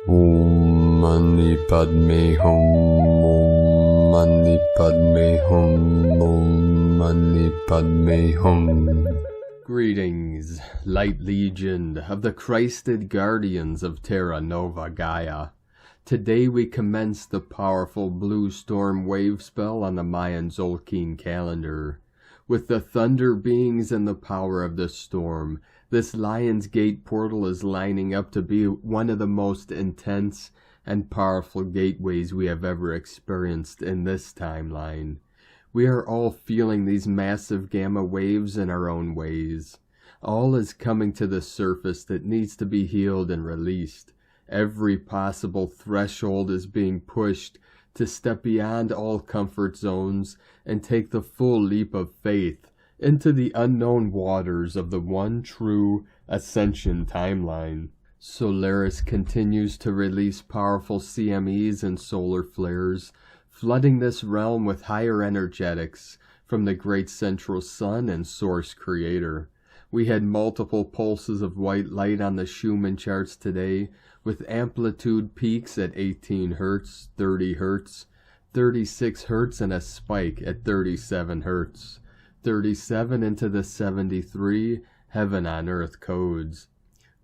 Om Mani Padme Hum. Om Mani Padme Hum. Om Mani Padme Hum. Greetings, Light Legion of the Christed Guardians of Terra Nova Gaia. Today we commence the powerful Blue Storm wave spell on the Mayan Zolkeen calendar. With the thunder beings and the power of the storm, this Lion's Gate portal is lining up to be one of the most intense and powerful gateways we have ever experienced in this timeline. We are all feeling these massive gamma waves in our own ways. All is coming to the surface that needs to be healed and released. Every possible threshold is being pushed to step beyond all comfort zones and take the full leap of faith into the unknown waters of the one true Ascension timeline. Solaris continues to release powerful CMEs and solar flares, flooding this realm with higher energetics from the great central sun and source creator. We had multiple pulses of white light on the Schumann charts today, with amplitude peaks at 18 Hz, 30 Hz, 36 Hz, and a spike at 37 Hz, 37 into the 73 heaven on earth codes.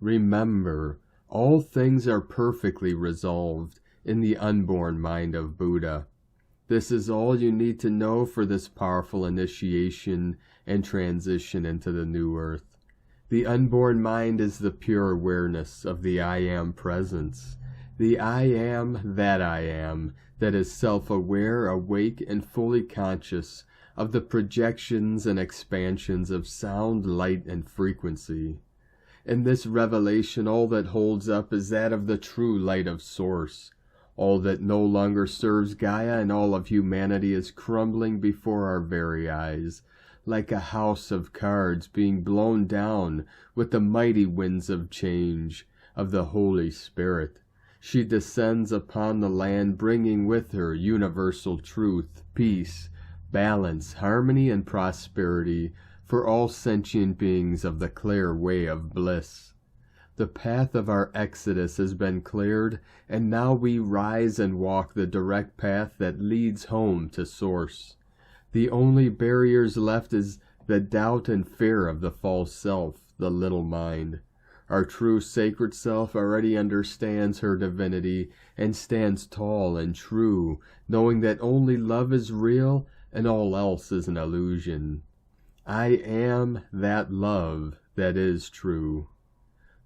Remember, all things are perfectly resolved in the unborn mind of Buddha. This is all you need to know for this powerful initiation and transition into the new earth. The unborn mind is the pure awareness of the I Am presence. The I Am that is self-aware, awake, and fully conscious of the projections and expansions of sound, light, and frequency. In this revelation, all that holds up is that of the true light of Source. All that no longer serves Gaia and all of humanity is crumbling before our very eyes, like a house of cards being blown down with the mighty winds of change of the Holy Spirit. She descends upon the land, bringing with her universal truth, peace, balance, harmony, and prosperity for all sentient beings of the clear way of bliss. The path of our exodus has been cleared, and now we rise and walk the direct path that leads home to Source. The only barriers left is the doubt and fear of the false self, the little mind. Our true sacred self already understands her divinity and stands tall and true, knowing that only love is real and all else is an illusion. I am that love that is true.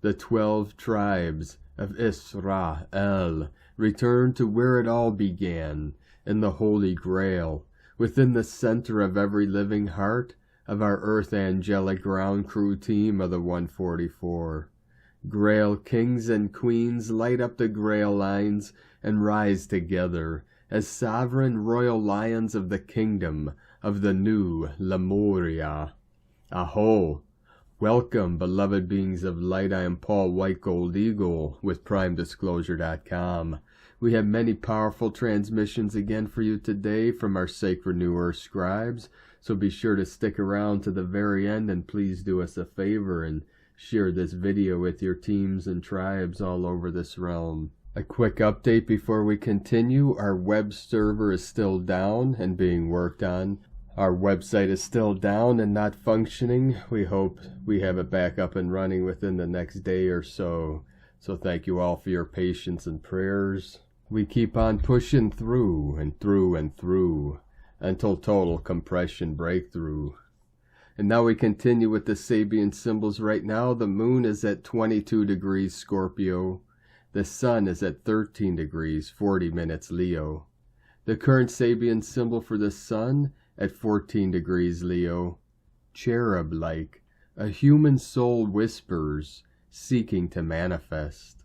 The 12 tribes of Israel return to where it all began, in the Holy Grail, within the center of every living heart of our Earth Angelic ground crew team of the 144. Grail kings and queens light up the Grail lines and rise together as sovereign royal lions of the kingdom of the new Lemuria. Aho! Welcome, beloved beings of light. I am Paul White Gold Eagle with PrimeDisclosure.com. We have many powerful transmissions again for you today from our Sacred New Earth scribes, so be sure to stick around to the very end, and please do us a favor and share this video with your teams and tribes all over this realm. A quick update before we continue. Our web server is still down and being worked on. Our website is still down and not functioning. We hope we have it back up and running within the next day or so. So thank you all for your patience and prayers. We keep on pushing through and through and through until total compression breakthrough. And now we continue with the Sabian symbols. Right now the moon is at 22 degrees Scorpio. The sun is at 13 degrees 40 minutes Leo. The current Sabian symbol for the sun at 14 degrees Leo. Cherub-like, a human soul whispers, seeking to manifest.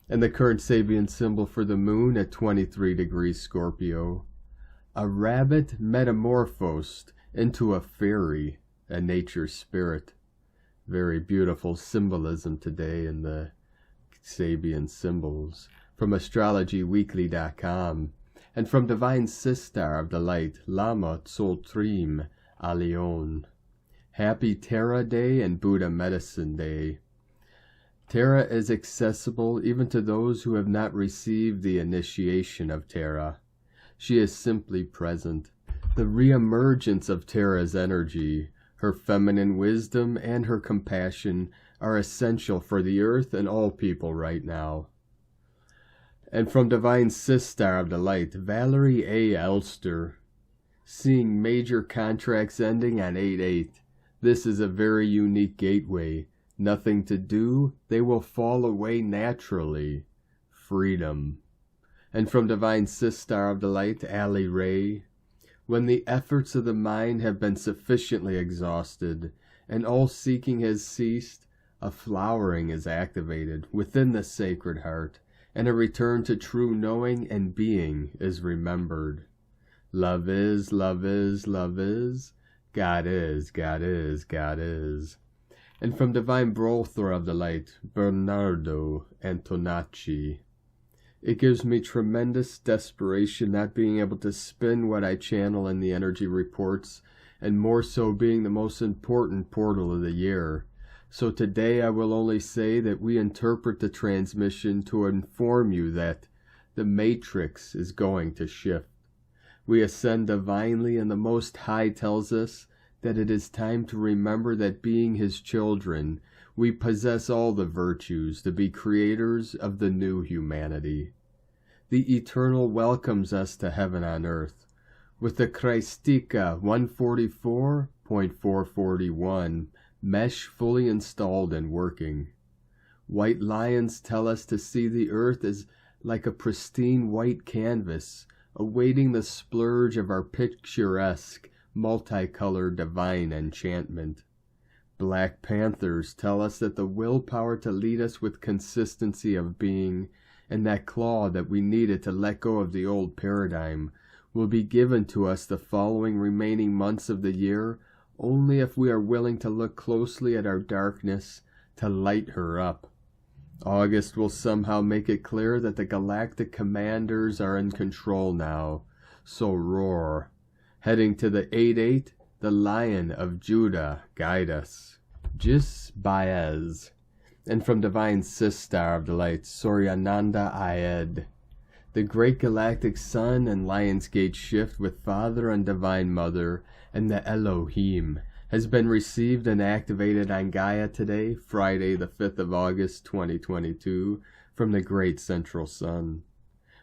And the current Sabian symbol for the moon at 23 degrees Scorpio. A rabbit metamorphosed into a fairy, a nature spirit. Very beautiful symbolism today in the Sabian symbols. From astrologyweekly.com. And from Divine Sistar of the Light, Lama Tsoltrim Alion. Happy Terra Day and Buddha Medicine Day. Terra is accessible even to those who have not received the initiation of Terra. She is simply present. The re-emergence of Terra's energy, her feminine wisdom, and her compassion are essential for the earth and all people right now. And from Divine Sister of the Light, Valerie A. Elster, seeing major contracts ending on 8/8. This is a very unique gateway. Nothing to do, they will fall away naturally. Freedom. And from Divine Sister of the Light, Allie Ray, when the efforts of the mind have been sufficiently exhausted, and all seeking has ceased, a flowering is activated within the Sacred Heart, and a return to true knowing and being is remembered. Love is, love is, love is. God is, God is, God is. And from Divine Brother of the Light, Bernardo Antonacci, it gives me tremendous desperation not being able to spin what I channel in the energy reports, and more so being the most important portal of the year. So today I will only say that we interpret the transmission to inform you that the matrix is going to shift. We ascend divinely, and the Most High tells us that it is time to remember that being His children, we possess all the virtues to be creators of the new humanity. The Eternal welcomes us to heaven on earth, with the Christica 144.441 mesh fully installed and working. White lions tell us to see the earth as like a pristine white canvas, awaiting the splurge of our picturesque, multicolored divine enchantment. Black panthers tell us that the willpower to lead us with consistency of being, and that claw that we needed to let go of the old paradigm, will be given to us the following remaining months of the year, only if we are willing to look closely at our darkness to light her up. August will somehow make it clear that the galactic commanders are in control now, so roar. Heading to the 8/8, the Lion of Judah, guide us. Jis Baez. And from Divine Sister of the Light, Soryananda Ayed. The great galactic sun and Lionsgate shift with Father and Divine Mother and the Elohim has been received and activated on Gaia today, Friday the 5th of August 2022, from the Great Central Sun.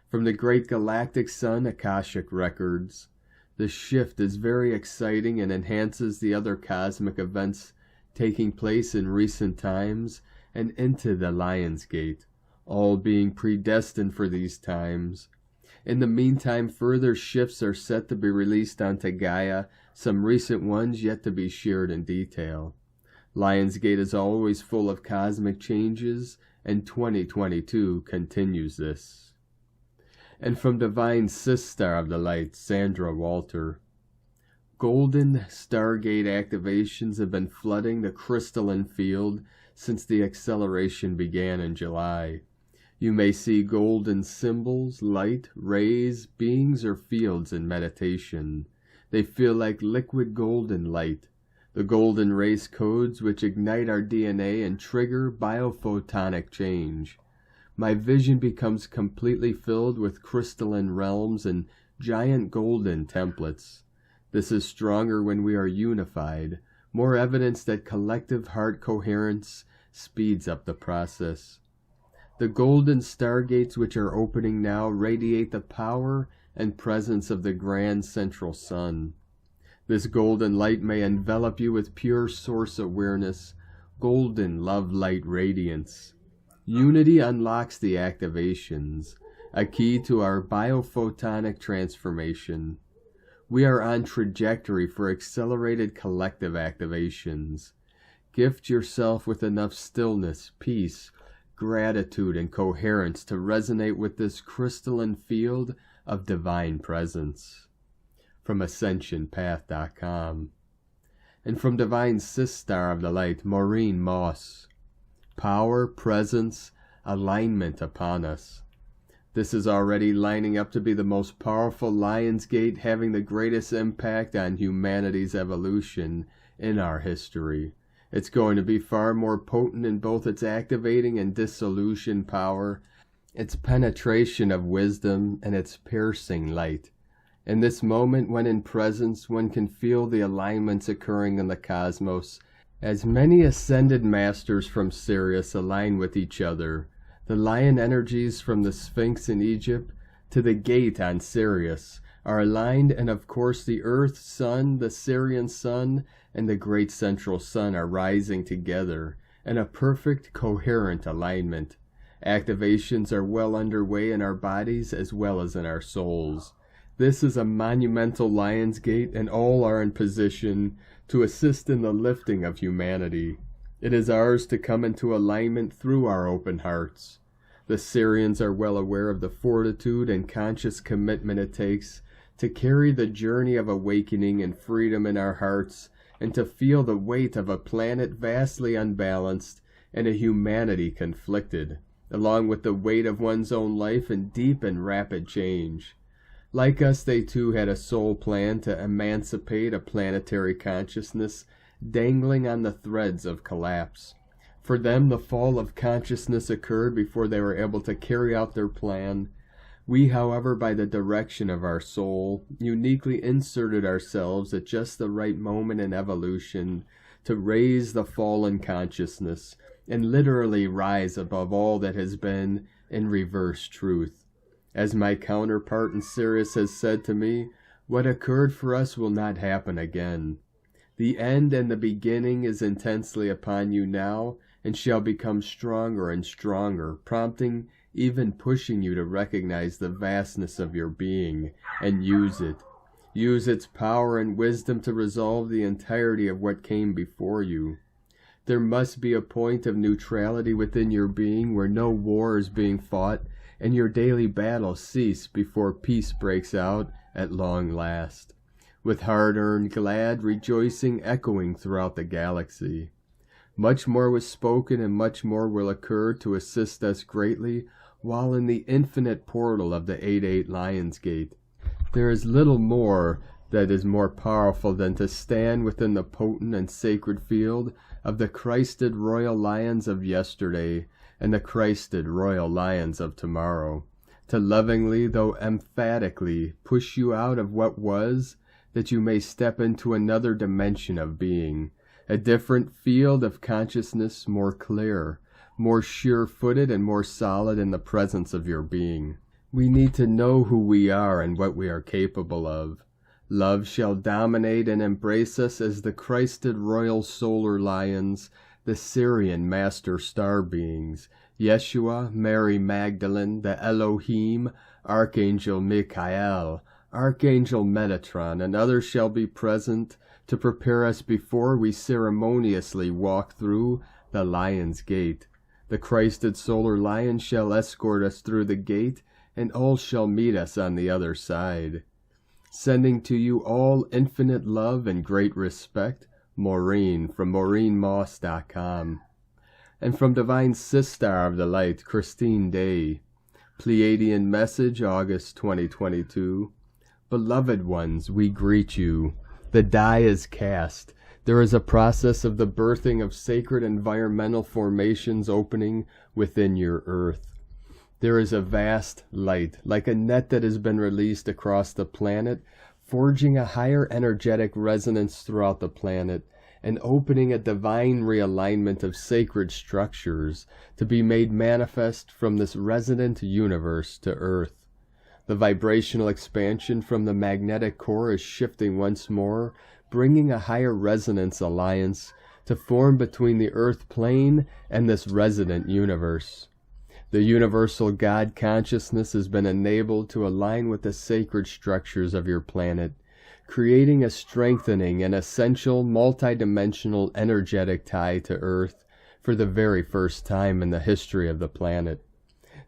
From the Great Galactic Sun, Akashic Records. The shift is very exciting and enhances the other cosmic events taking place in recent times and into the Lionsgate, all being predestined for these times. In the meantime, further shifts are set to be released onto Gaia, some recent ones yet to be shared in detail. Lionsgate is always full of cosmic changes, and 2022 continues this. And from Divine Sister of the Light, Sandra Walter. Golden Stargate activations have been flooding the crystalline field since the acceleration began in July. You may see golden symbols, light, rays, beings, or fields in meditation. They feel like liquid golden light, the golden race codes which ignite our DNA and trigger biophotonic change. My vision becomes completely filled with crystalline realms and giant golden templates. This is stronger when we are unified, more evidence that collective heart coherence speeds up the process. The golden stargates which are opening now radiate the power and presence of the grand central sun. This golden light may envelop you with pure source awareness, golden love light radiance. Unity unlocks the activations, a key to our biophotonic transformation. We are on trajectory for accelerated collective activations. Gift yourself with enough stillness, peace, gratitude, and coherence to resonate with this crystalline field of divine presence. From AscensionPath.com. And from Divine Sister of the Light, Maureen Moss. Power, presence, alignment upon us. This is already lining up to be the most powerful Lionsgate, having the greatest impact on humanity's evolution in our history. It's going to be far more potent in both its activating and dissolution power, its penetration of wisdom, and its piercing light. In this moment, when in presence, one can feel the alignments occurring in the cosmos, as many ascended masters from Sirius align with each other. The lion energies from the Sphinx in Egypt to the gate on Sirius are aligned, and of course the Earth Sun, the Sirian Sun, and the Great Central Sun are rising together in a perfect, coherent alignment. Activations are well underway in our bodies as well as in our souls. This is a monumental Lion's Gate, and all are in position to assist in the lifting of humanity. It is ours to come into alignment through our open hearts. The Sirians are well aware of the fortitude and conscious commitment it takes to carry the journey of awakening and freedom in our hearts, and to feel the weight of a planet vastly unbalanced and a humanity conflicted, along with the weight of one's own life in deep and rapid change. Like us, they too had a soul plan to emancipate a planetary consciousness dangling on the threads of collapse. For them, the fall of consciousness occurred before they were able to carry out their plan. We, however, by the direction of our soul, uniquely inserted ourselves at just the right moment in evolution to raise the fallen consciousness and literally rise above all that has been in reverse truth. As my counterpart in Sirius has said to me, what occurred for us will not happen again. The end and the beginning is intensely upon you now, and shall become stronger and stronger, prompting, even pushing you to recognize the vastness of your being, and use it. Use its power and wisdom to resolve the entirety of what came before you. There must be a point of neutrality within your being where no war is being fought, and your daily battles cease before peace breaks out at long last, with hard-earned glad rejoicing echoing throughout the galaxy. Much more was spoken, and much more will occur to assist us greatly while in the infinite portal of the 8-8 Lion's Gate. There is little more that is more powerful than to stand within the potent and sacred field of the Christed royal lions of yesterday and the Christed royal lions of tomorrow, to lovingly, though emphatically, push you out of what was, that you may step into another dimension of being, a different field of consciousness, more clear, more sure-footed, and more solid in the presence of your being. We need to know who we are and what we are capable of. Love shall dominate and embrace us as the Christed royal solar lions, the Sirian master star beings, Yeshua, Mary Magdalene, the Elohim, Archangel Michael, Archangel Metatron, and others shall be present to prepare us before we ceremoniously walk through the Lion's Gate. The Christed solar lion shall escort us through the gate, and all shall meet us on the other side. Sending to you all infinite love and great respect, Maureen from MaureenMoss.com. And from Divine Sistar of the Light, Christine Day. Pleiadian message, August 2022. Beloved ones, we greet you. The die is cast. There is a process of the birthing of sacred environmental formations opening within your earth. There is a vast light, like a net that has been released across the planet, forging a higher energetic resonance throughout the planet, and opening a divine realignment of sacred structures to be made manifest from this resonant universe to Earth. The vibrational expansion from the magnetic core is shifting once more, bringing a higher resonance alliance to form between the Earth plane and this resonant universe. The universal God consciousness has been enabled to align with the sacred structures of your planet, creating a strengthening and essential multidimensional energetic tie to Earth for the very first time in the history of the planet.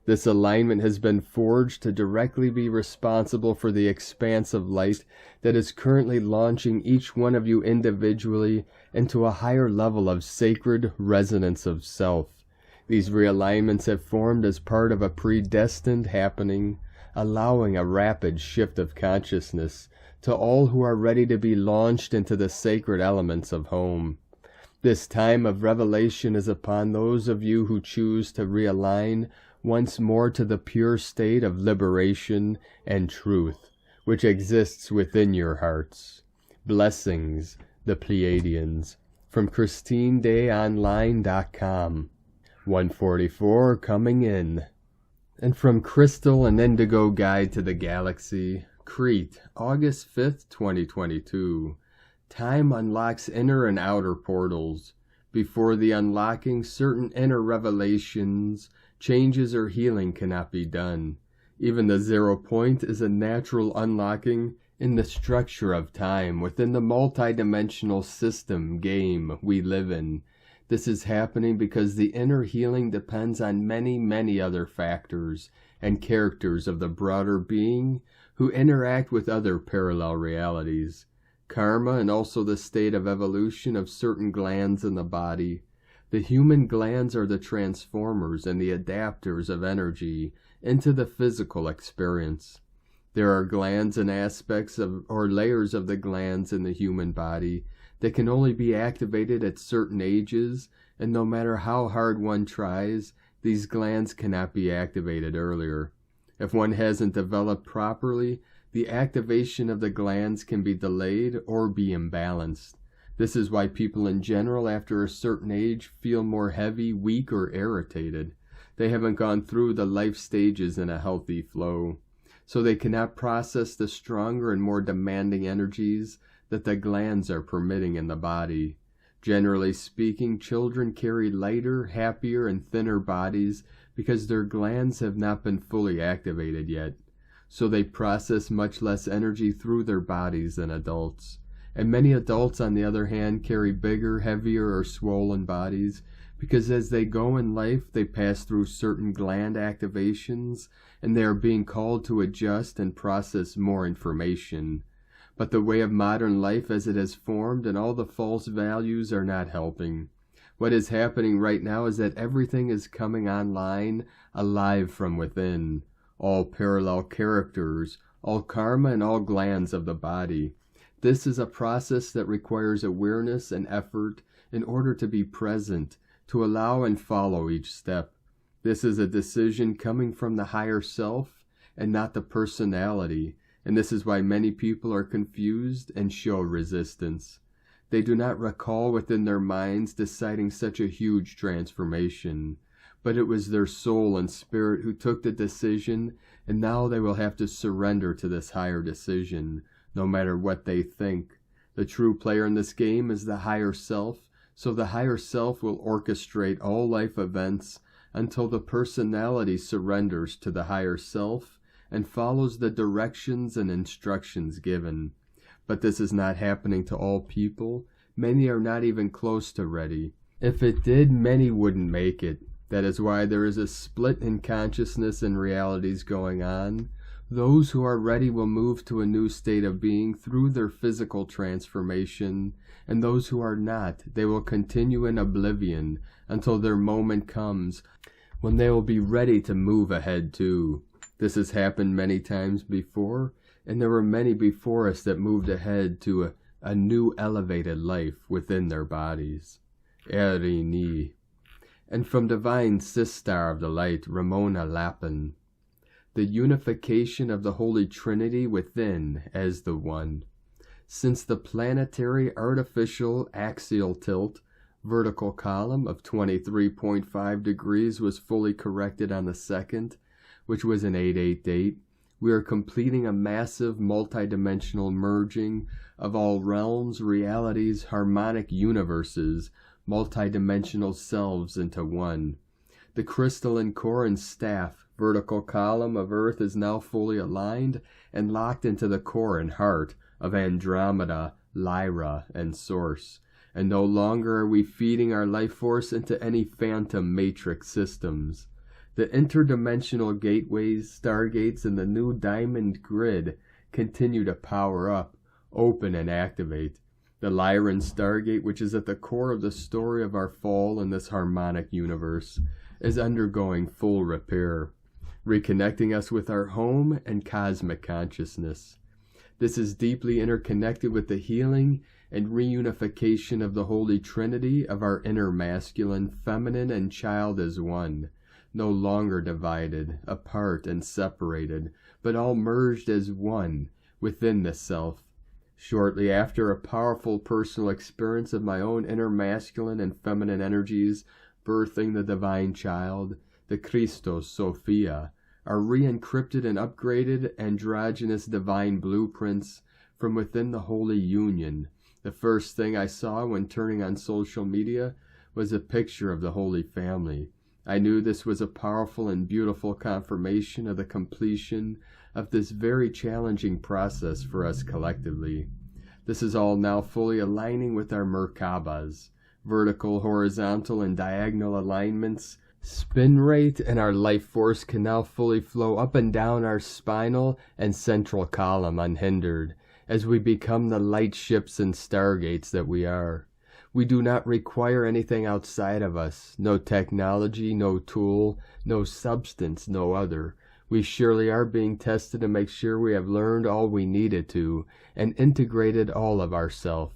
This alignment has been forged to directly be responsible for the expanse of light that is currently launching each one of you individually into a higher level of sacred resonance of self. These realignments have formed as part of a predestined happening, allowing a rapid shift of consciousness to all who are ready to be launched into the sacred elements of home. This time of revelation is upon those of you who choose to realign once more to the pure state of liberation and truth, which exists within your hearts. Blessings, the Pleiadians. From ChristineDayOnline.com. 144 coming in. And from Crystal and Indigo Guide to the Galaxy, Crete, August 5th, 2022. Time unlocks inner and outer portals. Before the unlocking, certain inner revelations, changes or healing cannot be done. Even the 0 point is a natural unlocking in the structure of time within the multidimensional system game we live in. This is happening because the inner healing depends on many other factors and characters of the broader being who interact with other parallel realities. Karma and also the state of evolution of certain glands in the body. The human glands are the transformers and the adapters of energy into the physical experience. There are glands and aspects of or layers of the glands in the human body that can only be activated at certain ages, and no matter how hard one tries, these glands cannot be activated earlier. If one hasn't developed properly, the activation of the glands can be delayed or be imbalanced. This is why people in general after a certain age feel more heavy, weak, or irritated. They haven't gone through the life stages in a healthy flow, so they cannot process the stronger and more demanding energies that the glands are permitting in the body. Generally speaking, children carry lighter, happier, and thinner bodies because their glands have not been fully activated yet. So they process much less energy through their bodies than adults. And many adults, on the other hand, carry bigger, heavier, or swollen bodies because as they go in life, they pass through certain gland activations and they are being called to adjust and process more information. But the way of modern life as it has formed and all the false values are not helping. What is happening right now is that everything is coming online, alive from within. All parallel characters, all karma, and all glands of the body. This is a process that requires awareness and effort in order to be present, to allow and follow each step. This is a decision coming from the higher self and not the personality, and this is why many people are confused and show resistance. They do not recall within their minds deciding such a huge transformation, but it was their soul and spirit who took the decision, and now they will have to surrender to this higher decision, no matter what they think. The true player in this game is the higher self, so the higher self will orchestrate all life events until the personality surrenders to the higher self and follows the directions and instructions given. But this is not happening to all people. Many are not even close to ready. If it did, many wouldn't make it. That is why there is a split in consciousness and realities going on. Those who are ready will move to a new state of being through their physical transformation, and those who are not, they will continue in oblivion until their moment comes when they will be ready to move ahead too. This has happened many times before, and there were many before us that moved ahead to a new elevated life within their bodies. TRINITY. And from Divine Sistar of the Light, Ramona Lapin. The unification of the Holy Trinity within as the One. Since the planetary artificial axial tilt vertical column of 23.5 degrees was fully corrected on the 2nd, which was an 8/8 date, we are completing a massive multidimensional merging of all realms, realities, harmonic universes, multidimensional selves into one. The crystalline core and staff vertical column of Earth is now fully aligned and locked into the core and heart of Andromeda, Lyra, and Source. And no longer are we feeding our life force into any phantom matrix systems. The interdimensional gateways, stargates, and the new diamond grid continue to power up, open, and activate. The Lyran Stargate, which is at the core of the story of our fall in this harmonic universe, is undergoing full repair, reconnecting us with our home and cosmic consciousness. This is deeply interconnected with the healing and reunification of the Holy Trinity of our inner masculine, feminine, and child as one, no longer divided, apart, and separated, but all merged as one within the self. Shortly after a powerful personal experience of my own inner masculine and feminine energies birthing the divine child, the Christos Sophia, our re-encrypted and upgraded androgynous divine blueprints from within the holy union, the first thing I saw when turning on social media was a picture of the Holy Family. I knew this was a powerful and beautiful confirmation of the completion of this very challenging process for us collectively. This is all now fully aligning with our Merkabas, vertical, horizontal, and diagonal alignments. Spin rate and our life force can now fully flow up and down our spinal and central column unhindered, as we become the light ships and stargates that we are. We do not require anything outside of us, no technology, no tool, no substance, no other. We surely are being tested to make sure we have learned all we needed to and integrated all of ourself.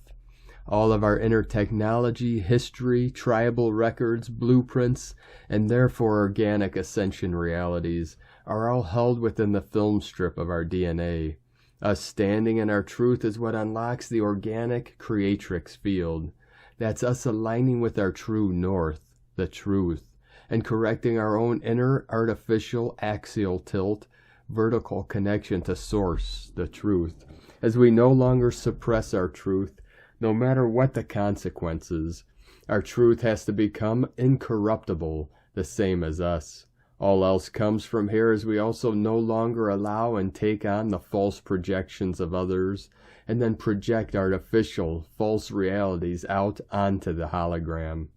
All of our inner technology, history, tribal records, blueprints, and therefore organic ascension realities are all held within the film strip of our DNA. Us standing in our truth is what unlocks the organic creatrix field. That's us aligning with our true north, the truth, and correcting our own inner artificial axial tilt, vertical connection to source, the truth, as we no longer suppress our truth, no matter what the consequences. Our truth has to become incorruptible, the same as us. All else comes from here as we also no longer allow and take on the false projections of others, and then project artificial, false realities out onto the hologram.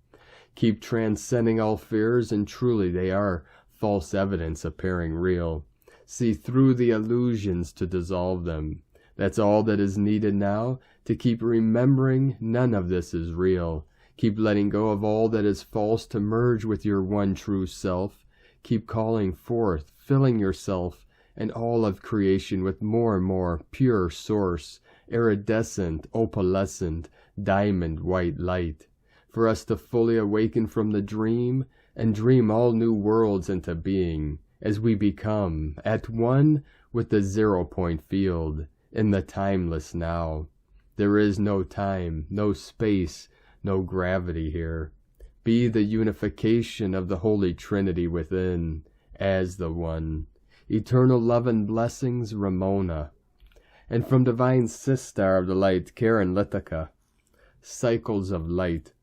Keep transcending all fears, and truly they are false evidence appearing real. See through the illusions to dissolve them. That's all that is needed now, to keep remembering none of this is real. Keep letting go of all that is false to merge with your one true self. Keep calling forth, filling yourself and all of creation with more and more pure source, iridescent, opalescent, diamond white light, for us to fully awaken from the dream and dream all new worlds into being, as we become at one with the 0-point field in the timeless now. There is no time, no space, no gravity here. Be the unification of the Holy Trinity within, as the one. Eternal love and blessings, Ramona. And from Divine Sister of the Light, Karen Litica. Cycles of light.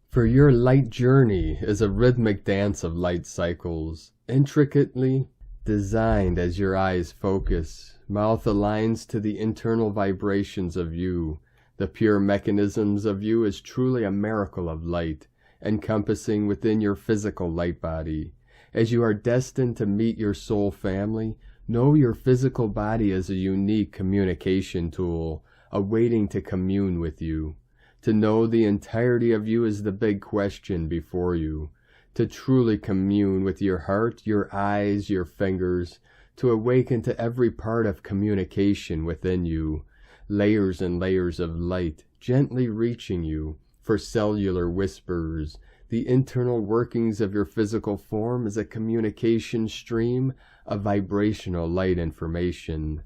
For your light journey is a rhythmic dance of light cycles, intricately designed as your eyes focus. Mouth aligns to the internal vibrations of you. The pure mechanisms of you is truly a miracle of light, encompassing within your physical light body. As you are destined to meet your soul family, know your physical body as a unique communication tool, awaiting to commune with you. To know the entirety of you is the big question before you. To truly commune with your heart, your eyes, your fingers, to awaken to every part of communication within you. Layers and layers of light, gently reaching you, for cellular whispers. The internal workings of your physical form is a communication stream of vibrational light information.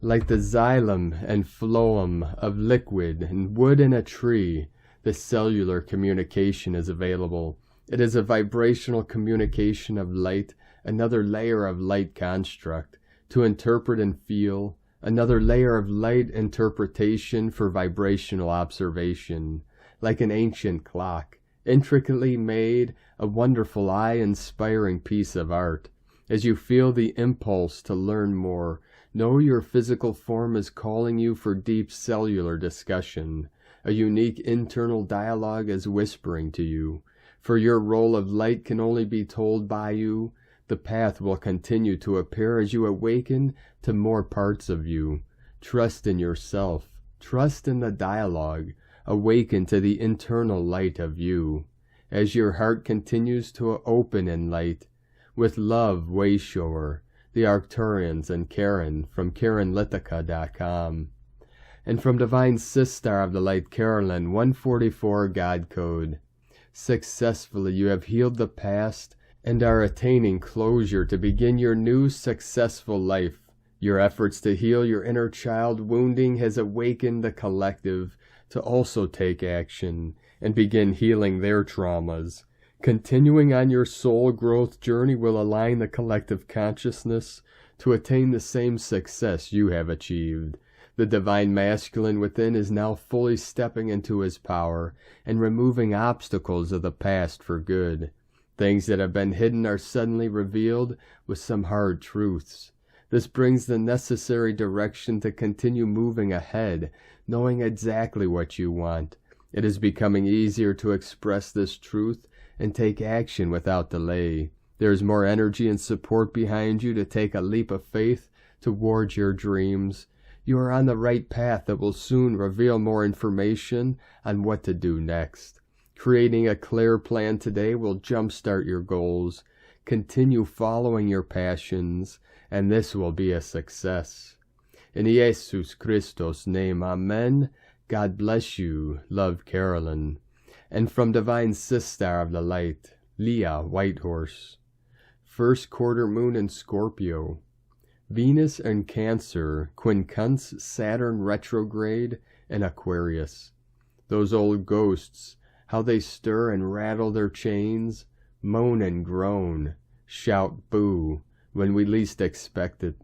Like the xylem and phloem of liquid and wood in a tree, the cellular communication is available. It is a vibrational communication of light, another layer of light construct, to interpret and feel, another layer of light interpretation for vibrational observation. Like an ancient clock, intricately made, a wonderful eye-inspiring piece of art. As you feel the impulse to learn more, know your physical form is calling you for deep cellular discussion. A unique internal dialogue is whispering to you. For your role of light can only be told by you. The path will continue to appear as you awaken to more parts of you. Trust in yourself. Trust in the dialogue. Awaken to the internal light of you. As your heart continues to open in light. With love, Wayshower, the Arcturians, and Karen from KarenLitica.com. And from Divine Sister of the Light, Carolyn 144 God Code. Successfully you have healed the past and are attaining closure to begin your new successful life. Your efforts to heal your inner child wounding has awakened the collective to also take action and begin healing their traumas. Continuing on your soul growth journey will align the collective consciousness to attain the same success you have achieved. The divine masculine within is now fully stepping into his power and removing obstacles of the past for good. Things that have been hidden are suddenly revealed with some hard truths. This brings the necessary direction to continue moving ahead, knowing exactly what you want. It is becoming easier to express this truth and take action without delay. There is more energy and support behind you to take a leap of faith towards your dreams. You are on the right path that will soon reveal more information on what to do next. Creating a clear plan today will jumpstart your goals. Continue following your passions, and this will be a success. In Jesus Christos' name, Amen. God bless you. Love, Carolyn. And from Divine Sister of the Light, Leah Whitehorse. First quarter moon in Scorpio. Venus and Cancer quincunx Saturn retrograde in Aquarius. Those old ghosts, how they stir and rattle their chains, moan and groan, shout boo, when we least expect it.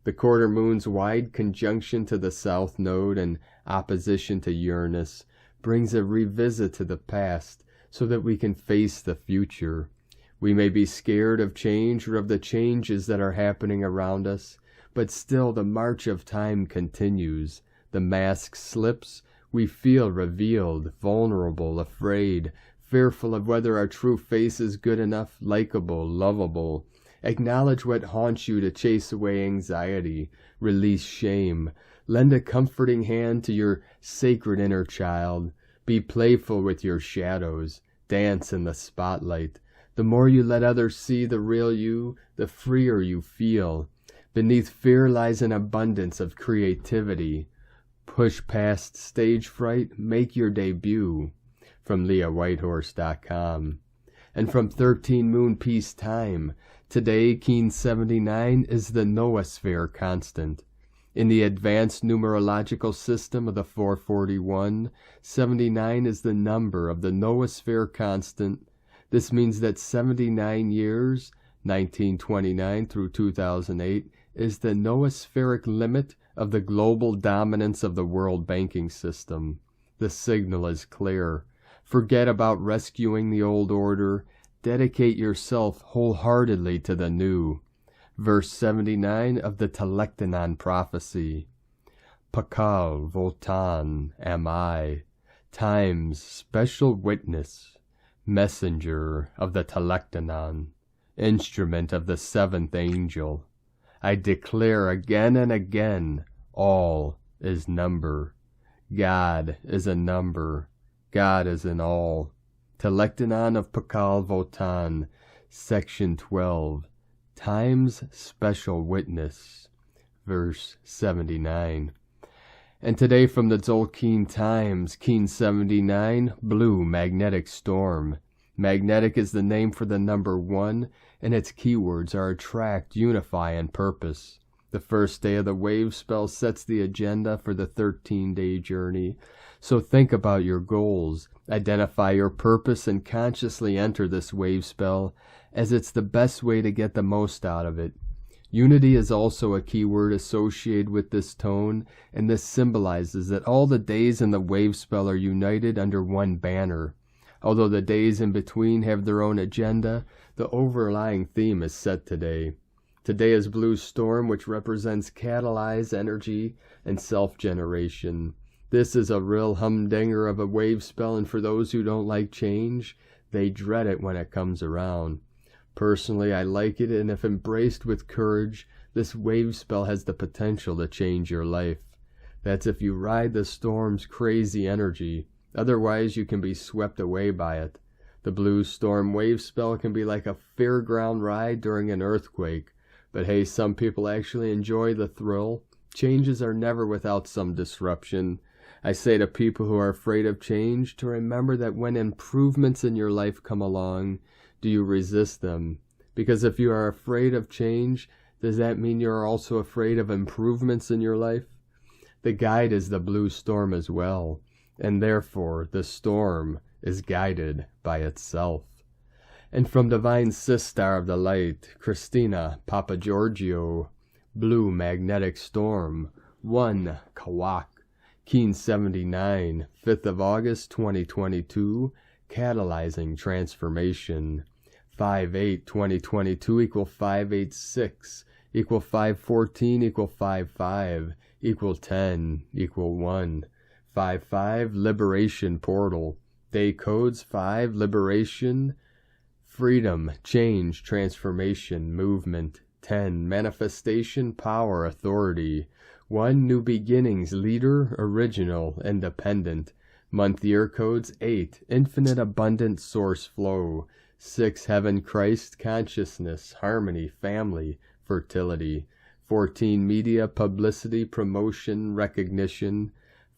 The quarter moon's wide conjunction to the south node and opposition to Uranus brings a revisit to the past so that we can face the future. We may be scared of change or of the changes that are happening around us, but still the march of time continues. The mask slips, we feel revealed, vulnerable, afraid, fearful of whether our true face is good enough, likable, lovable. Acknowledge what haunts you to chase away anxiety, release shame. Lend a comforting hand to your sacred inner child. Be playful with your shadows. Dance in the spotlight. The more you let others see the real you, the freer you feel. Beneath fear lies an abundance of creativity. Push past stage fright, make your debut. From LeahWhitehorse.com. And from 13 Moon Peace Time, today, Keen 79 is the noosphere constant. In the advanced numerological system of the 441, 79 is the number of the noosphere constant. This means that 79 years, 1929 through 2008, is the noospheric limit of the global dominance of the world banking system. The signal is clear. Forget about rescuing the old order. Dedicate yourself wholeheartedly to the new. Verse 79 of the Telektonon prophecy. Pakal Votan am I, time's special witness, messenger of the Telektonon, instrument of the seventh angel. I declare again and again, all is number. God is a number. God is in all. Telektonon of Pakal Votan, Section 12. Time's special witness. Verse 79. And today from the Tzolk'in Times, Keen 79, Blue Magnetic Storm. Magnetic is the name for the number 1, and its keywords are attract, unify, and purpose. The first day of the wave spell sets the agenda for the 13-day journey. So think about your goals, identify your purpose, and consciously enter this wave spell, as it's the best way to get the most out of it. Unity is also a keyword associated with this tone, and this symbolizes that all the days in the wave spell are united under one banner. Although the days in between have their own agenda, the overlying theme is set today. Today is Blue Storm, which represents catalyzed energy and self-generation. This is a real humdinger of a wave spell, and for those who don't like change, they dread it when it comes around. Personally, I like it, and if embraced with courage, this wave spell has the potential to change your life. That's if you ride the storm's crazy energy. Otherwise, you can be swept away by it. The Blue Storm wave spell can be like a fairground ride during an earthquake. But hey, some people actually enjoy the thrill. Changes are never without some disruption. I say to people who are afraid of change to remember that when improvements in your life come along, do you resist them? Because if you are afraid of change, does that mean you are also afraid of improvements in your life? The guide is the blue storm as well, and therefore the storm is guided by itself. And from Divine Sistar of the Light, Christina Papa Giorgio, Blue Magnetic Storm, 1 Kawak, Keen 79, 5th of August 2022, Catalyzing Transformation, 5/8/2022 equal 586, equal 514, equal 55, equal 10, equal 1, 5/5 Liberation Portal, Day Codes 5 Liberation, Freedom, Change, Transformation, Movement, 10 Manifestation, Power, Authority, 1 New Beginnings, Leader, Original, Independent, Month Year Codes 8 Infinite Abundant Source Flow, 6 Heaven, Christ, Consciousness, Harmony, Family, Fertility, 14 Media, Publicity, Promotion, Recognition,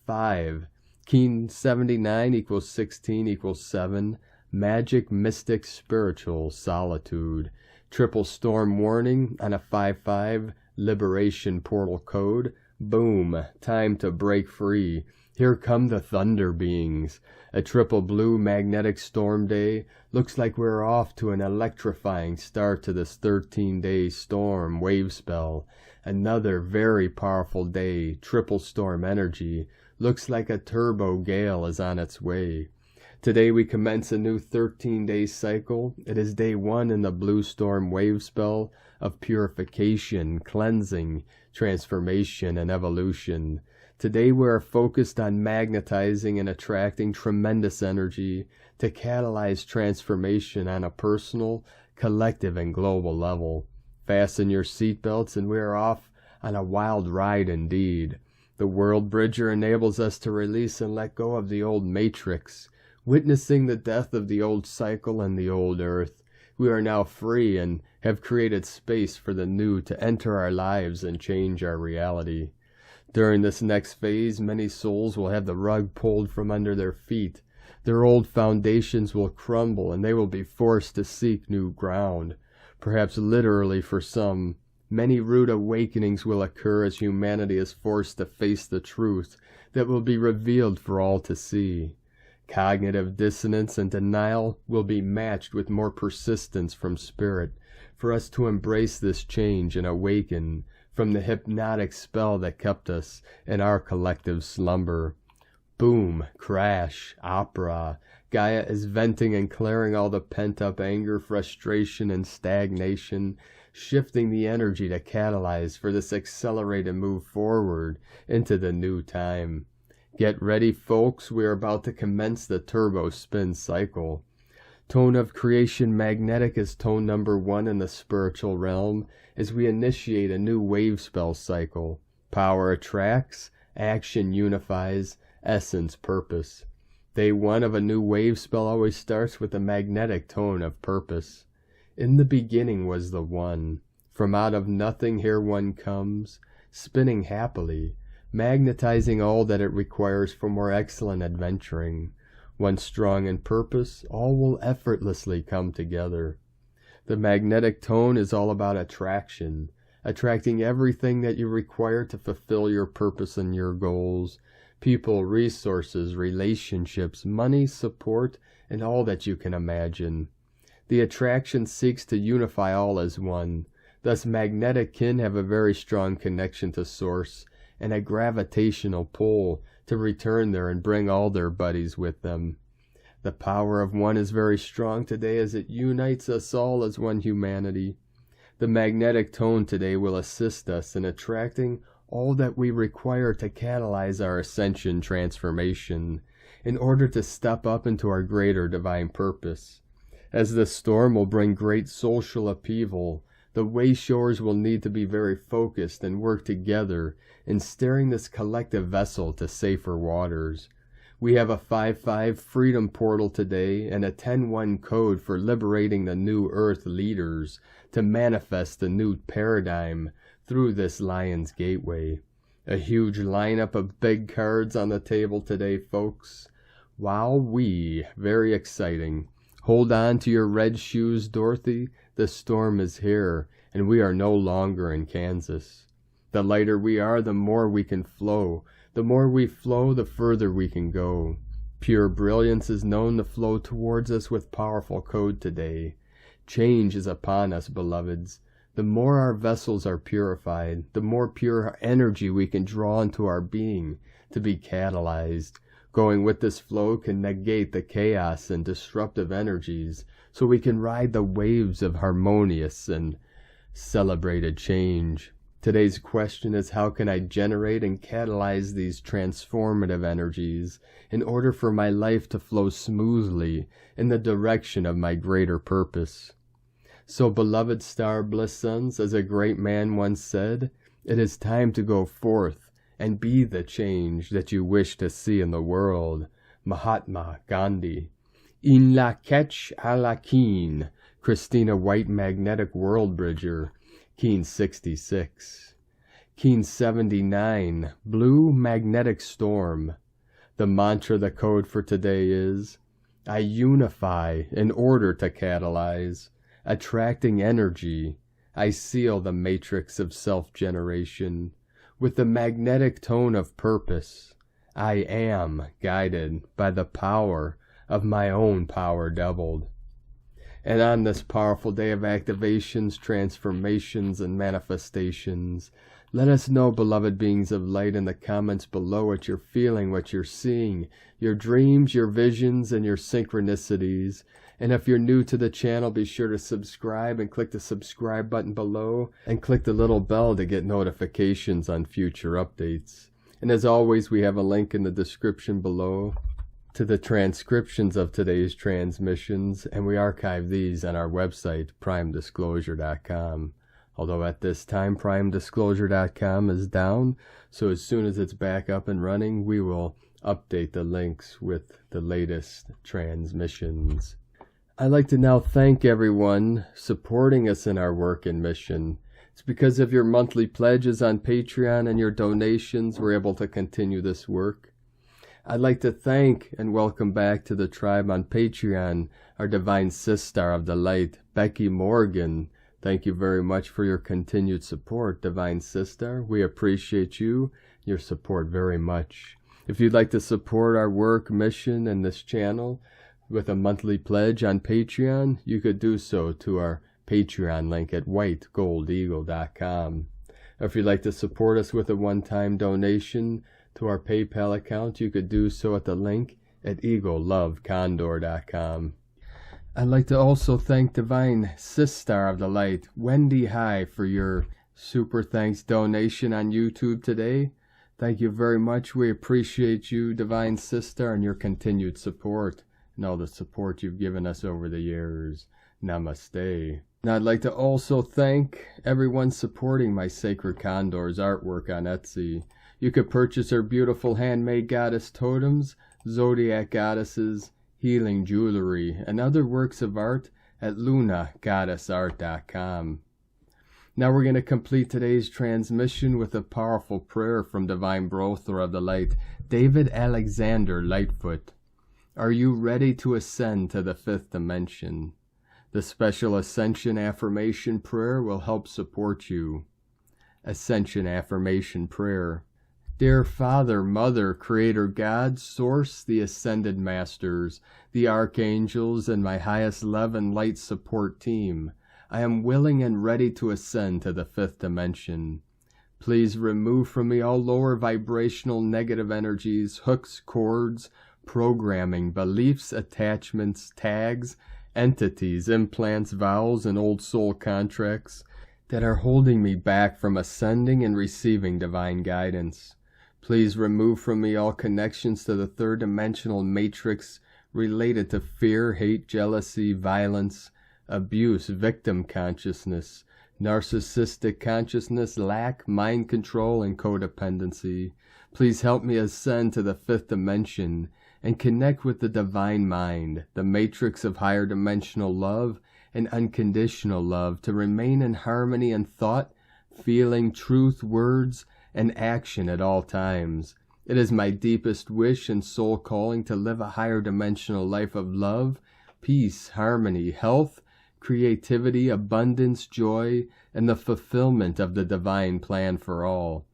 5 Keen 79 equals 16 equals 7 Magic, Mystic, Spiritual, Solitude, Triple Storm Warning on a 5/5 Liberation Portal Code. Boom, time to break free. Here come the Thunder Beings. A triple blue magnetic storm day. Looks like we're off to an electrifying start to this 13-day storm wave spell. Another very powerful day, triple storm energy. Looks like a turbo gale is on its way. Today we commence a new 13-day cycle. It is day 1 in the blue storm wave spell of purification, cleansing, transformation, and evolution. Today we are focused on magnetizing and attracting tremendous energy to catalyze transformation on a personal, collective, and global level. Fasten your seatbelts and we are off on a wild ride indeed. The World Bridger enables us to release and let go of the old matrix, witnessing the death of the old cycle and the old earth. We are now free and have created space for the new to enter our lives and change our reality. During this next phase, many souls will have the rug pulled from under their feet. Their old foundations will crumble and they will be forced to seek new ground. Perhaps literally for some, many rude awakenings will occur as humanity is forced to face the truth that will be revealed for all to see. Cognitive dissonance and denial will be matched with more persistence from spirit for us to embrace this change and awaken from the hypnotic spell that kept us in our collective slumber. Boom, crash, opera. Gaia is venting and clearing all the pent-up anger, frustration, and stagnation, shifting the energy to catalyze for this accelerated move forward into the new time. Get ready, folks. We are about to commence the turbo spin cycle. Tone of creation magnetic is tone number 1 in the spiritual realm as we initiate a new wave spell cycle. Power attracts, action unifies, essence purpose. Day 1 of a new wave spell always starts with a magnetic tone of purpose. In the beginning was the One. From out of nothing here one comes, spinning happily, magnetizing all that it requires for more excellent adventuring. Once strong in purpose, all will effortlessly come together. The magnetic tone is all about attraction, attracting everything that you require to fulfill your purpose and your goals. People, resources, relationships, money, support, and all that you can imagine. The attraction seeks to unify all as one. Thus magnetic kin have a very strong connection to source and a gravitational pull to return there and bring all their buddies with them. The power of one is very strong today as it unites us all as one humanity. The magnetic tone today will assist us in attracting all that we require to catalyze our ascension transformation in order to step up into our greater divine purpose. As this storm will bring great social upheaval, the wayshowers will need to be very focused and work together in steering this collective vessel to safer waters. We have a 5/5 freedom portal today and a 10/1 code for liberating the new earth leaders to manifest the new paradigm through this lion's gateway. A huge lineup of big cards on the table today, folks. Wowee, very exciting. Hold on to your red shoes, Dorothy. The storm is here, and we are no longer in Kansas. The lighter we are, the more we can flow. The more we flow, the further we can go. Pure brilliance is known to flow towards us with powerful code today. Change is upon us, beloveds. The more our vessels are purified, the more pure energy we can draw into our being to be catalyzed. Going with this flow can negate the chaos and disruptive energies, so we can ride the waves of harmonious and celebrated change. Today's question is, how can I generate and catalyze these transformative energies in order for my life to flow smoothly in the direction of my greater purpose? So, beloved star bliss sons, as a great man once said, it is time to go forth and be the change that you wish to see in the world. Mahatma Gandhi. In la ketch a la keen. Christina White, Magnetic World Bridger. Keen 66. Keen 79. Blue Magnetic Storm. The mantra, the code for today is, I unify in order to catalyze. Attracting energy, I seal the matrix of self-generation. With the magnetic tone of purpose, I am guided by the power of my own power doubled. And on this powerful day of activations, transformations, and manifestations, let us know, beloved beings of light, in the comments below what you're feeling, what you're seeing, your dreams, your visions, and your synchronicities. And if you're new to the channel, be sure to subscribe and click the subscribe button below and click the little bell to get notifications on future updates. And as always, we have a link in the description below to the transcriptions of today's transmissions, and we archive these on our website, primedisclosure.com. Although at this time, primedisclosure.com is down, so as soon as it's back up and running, we will update the links with the latest transmissions. I'd like to now thank everyone supporting us in our work and mission. It's because of your monthly pledges on Patreon and your donations we're able to continue this work. I'd like to thank and welcome back to the tribe on Patreon our Divine Sister of the Light, Becky Morgan. Thank you very much for your continued support, Divine Sister. We appreciate you, your support very much. If you'd like to support our work, mission, and this channel with a monthly pledge on Patreon, you could do so to our Patreon link at whitegoldeagle.com. If you'd like to support us with a one-time donation to our PayPal account, you could do so at the link at eaglelovecondor.com. I'd like to also thank Divine Sister of the Light, Wendy High, for your super thanks donation on YouTube today. Thank you very much. We appreciate you, Divine Sister, and your continued support and all the support you've given us over the years. Namaste. And I'd like to also thank everyone supporting my Sacred Condors artwork on Etsy. You could purchase her beautiful handmade goddess totems, zodiac goddesses, healing jewelry, and other works of art at lunagoddessart.com. Now we're going to complete today's transmission with a powerful prayer from Divine Brother of the Light, David Alexander Lightfoot. Are you ready to ascend to the 5th dimension? The special Ascension Affirmation Prayer will help support you. Ascension Affirmation Prayer. Dear Father, Mother, Creator God, Source, the Ascended Masters, the Archangels, and my highest love and light support team, I am willing and ready to ascend to the 5th dimension. Please remove from me all lower vibrational negative energies, hooks, cords, programming, beliefs, attachments, tags, entities, implants, vows, and old soul contracts that are holding me back from ascending and receiving divine guidance. Please remove from me all connections to the 3rd dimensional matrix related to fear, hate, jealousy, violence, abuse, victim consciousness, narcissistic consciousness, lack, mind control, and codependency. Please help me ascend to the 5th dimension and connect with the divine mind, the matrix of higher dimensional love and unconditional love, to remain in harmony in thought, feeling, truth, words, and action at all times. It is my deepest wish and soul calling to live a higher dimensional life of love, peace, harmony, health, creativity, abundance, joy, and the fulfillment of the divine plan for all.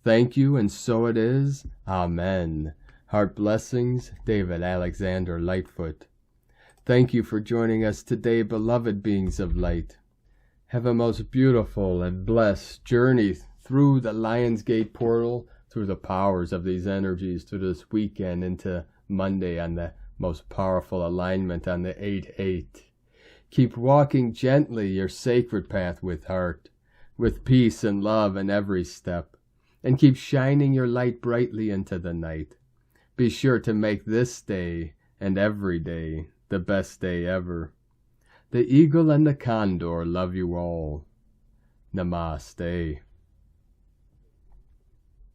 Thank you, and so it is. Amen. Heart blessings, David Alexander Lightfoot. Thank you for joining us today, beloved beings of light. Have a most beautiful and blessed journey through the Lionsgate portal, through the powers of these energies, through this weekend into Monday on the most powerful alignment on the 8-8. Keep walking gently your sacred path with heart, with peace and love in every step, and keep shining your light brightly into the night. Be sure to make this day and every day the best day ever. The eagle and the condor love you all. Namaste.